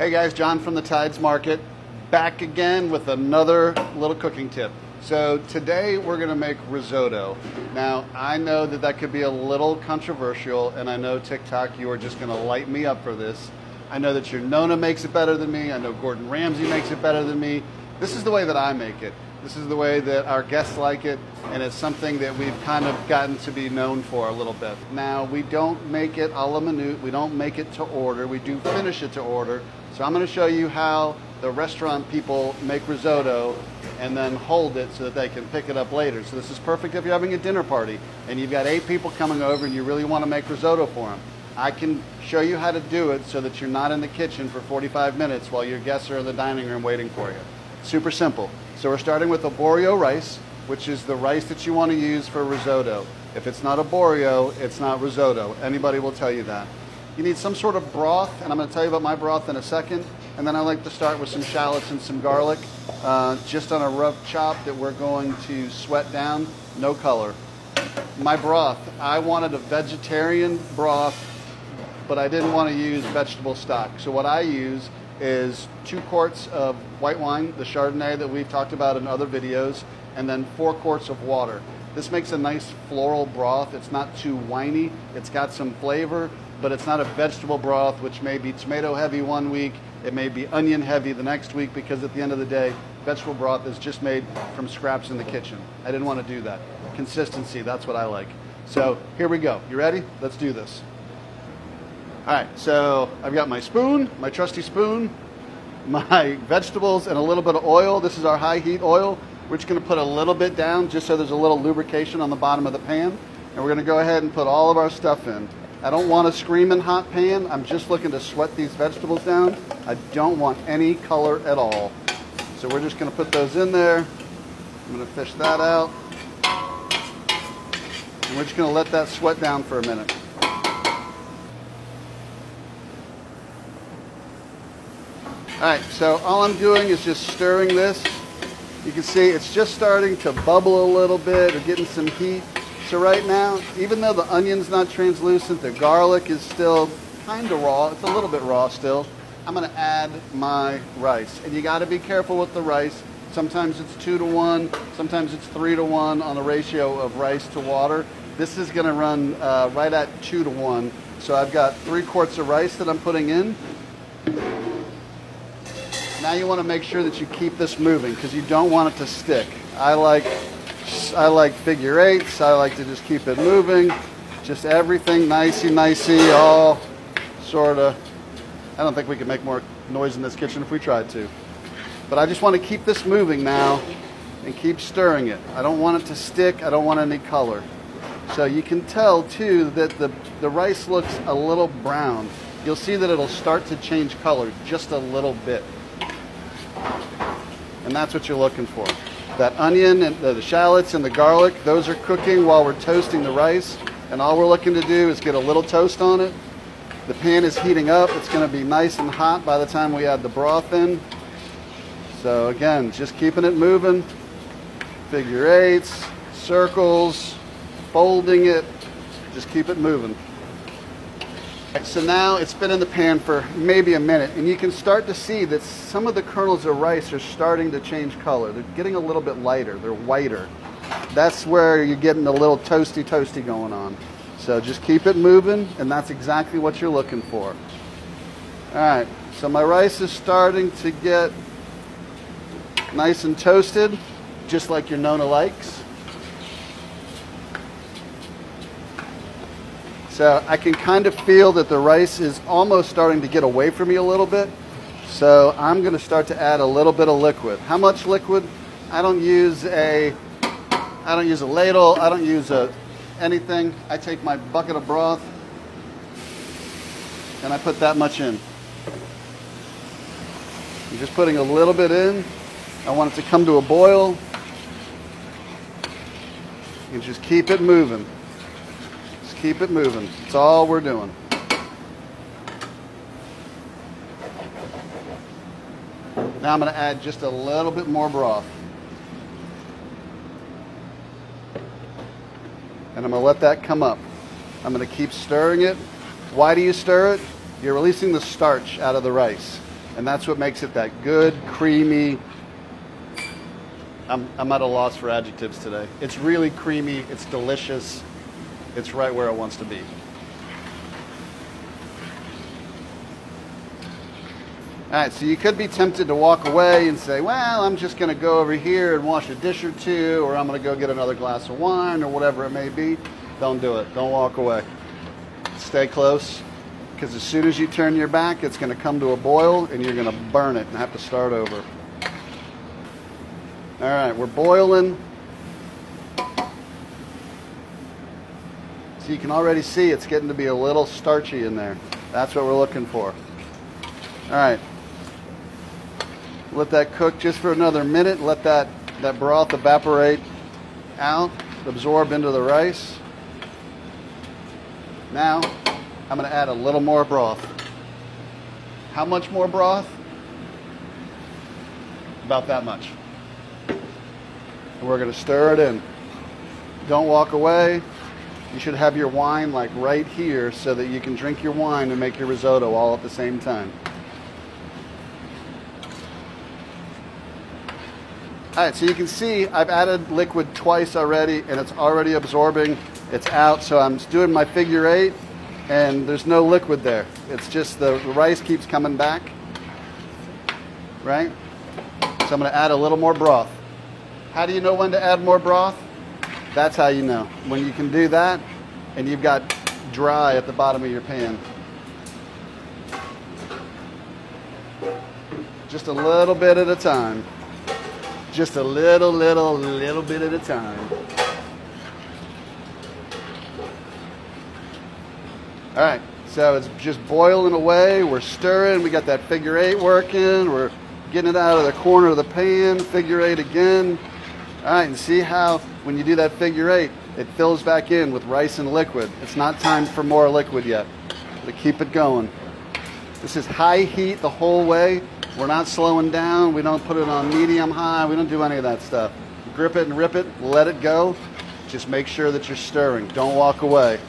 Hey guys, John from the Tides Market, back again with another little cooking tip. So today we're going to make risotto. Now I know that could be a little controversial, and I know TikTok, you are just going to light me up for this. I know that your Nona makes it better than me. I know Gordon Ramsay makes it better than me. This is the way that I make it. This is the way that our guests like it, and it's something that we've kind of gotten to be known for a little bit. Now, we don't make it a la minute. We don't make it to order. We do finish it to order. So I'm going to show you how the restaurant people make risotto and then hold it so that they can pick it up later. So this is perfect if you're having a dinner party and you've got 8 people coming over and you really want to make risotto for them. I can show you how to do it so that you're not in the kitchen for 45 minutes while your guests are in the dining room waiting for you. Super simple. So we're starting with arborio rice, which is the rice that you want to use for risotto. If it's not arborio, it's not risotto. Anybody will tell you that. You need some sort of broth, and I'm going to tell you about my broth in a second. And then I like to start with some shallots and some garlic, just on a rough chop that we're going to sweat down, no color. My broth, I wanted a vegetarian broth, but I didn't want to use vegetable stock. So what I use is 2 quarts of white wine, the Chardonnay that we've talked about in other videos, and then 4 quarts of water. This makes a nice floral broth. It's not too winey. It's got some flavor, but it's not a vegetable broth, which may be tomato heavy one week. It may be onion heavy the next week, because at the end of the day, vegetable broth is just made from scraps in the kitchen. I didn't want to do that. Consistency, that's what I like. So here we go. You ready? Let's do this. All right, so I've got my spoon, my trusty spoon, my vegetables, and a little bit of oil. This is our high heat oil. We're just going to put a little bit down just so there's a little lubrication on the bottom of the pan. And we're going to go ahead and put all of our stuff in. I don't want a screaming hot pan. I'm just looking to sweat these vegetables down. I don't want any color at all. So we're just going to put those in there. I'm going to fish that out. And we're just going to let that sweat down for a minute. All right, so all I'm doing is just stirring this. You can see it's just starting to bubble a little bit or getting some heat. So right now, even though the onion's not translucent, the garlic is still kind of raw. It's a little bit raw still. I'm going to add my rice. And you got to be careful with the rice. Sometimes it's 2 to 1. Sometimes it's 3 to 1 on the ratio of rice to water. This is going to run right at 2 to 1. So I've got 3 quarts of rice that I'm putting in. Now you want to make sure that you keep this moving because you don't want it to stick. I like figure 8s. I like to just keep it moving. Just everything nicey, all sort of. I don't think we could make more noise in this kitchen if we tried to. But I just want to keep this moving now and keep stirring it. I don't want it to stick. I don't want any color. So you can tell too that the rice looks a little brown. You'll see that it'll start to change color just a little bit. And that's what you're looking for. That onion and the shallots and the garlic, those are cooking while we're toasting the rice. And all we're looking to do is get a little toast on it. The pan is heating up. It's going to be nice and hot by the time we add the broth in. So again, just keeping it moving. Figure 8s, circles, folding it. Just keep it moving. So now it's been in the pan for maybe a minute, and you can start to see that some of the kernels of rice are starting to change color. They're getting a little bit lighter. They're whiter. That's where you're getting a little toasty going on. So just keep it moving, and that's exactly what you're looking for. All right, so my rice is starting to get nice and toasted, just like your Nona likes. So I can kind of feel that the rice is almost starting to get away from me a little bit. So I'm going to start to add a little bit of liquid. How much liquid? I don't use a ladle. I don't use anything. I take my bucket of broth and I put that much in. I'm just putting a little bit in. I want it to come to a boil. And just keep it moving. Keep it moving. That's all we're doing. Now I'm going to add just a little bit more broth. And I'm going to let that come up. I'm going to keep stirring it. Why do you stir it? You're releasing the starch out of the rice. And that's what makes it that good, creamy. I'm at a loss for adjectives today. It's really creamy, it's delicious, it's right where it wants to be. All right, so you could be tempted to walk away and say, well, I'm just gonna go over here and wash a dish or two, or I'm gonna go get another glass of wine, or whatever it may be. Don't do it, don't walk away. Stay close, because as soon as you turn your back, it's gonna come to a boil and you're gonna burn it and have to start over. All right, we're boiling. So you can already see it's getting to be a little starchy in there. That's what we're looking for. All right. Let that cook just for another minute. Let that broth evaporate out, absorb into the rice. Now, I'm going to add a little more broth. How much more broth? About that much. And we're going to stir it in. Don't walk away. You should have your wine like right here so that you can drink your wine and make your risotto all at the same time. All right, so you can see I've added liquid twice already and it's already absorbing. It's out, so I'm doing my figure eight and there's no liquid there. It's just the rice keeps coming back, right? So I'm gonna add a little more broth. How do you know when to add more broth? That's how you know. When you can do that and you've got dry at the bottom of your pan. Just a little bit at a time. Just a little bit at a time. All right, so it's just boiling away. We're stirring. We got that figure eight working. We're getting it out of the corner of the pan. Figure eight again. All right, and see how when you do that figure eight, it fills back in with rice and liquid. It's not time for more liquid yet. But keep it going. This is high heat the whole way. We're not slowing down. We don't put it on medium high. We don't do any of that stuff. Grip it and rip it. Let it go. Just make sure that you're stirring. Don't walk away.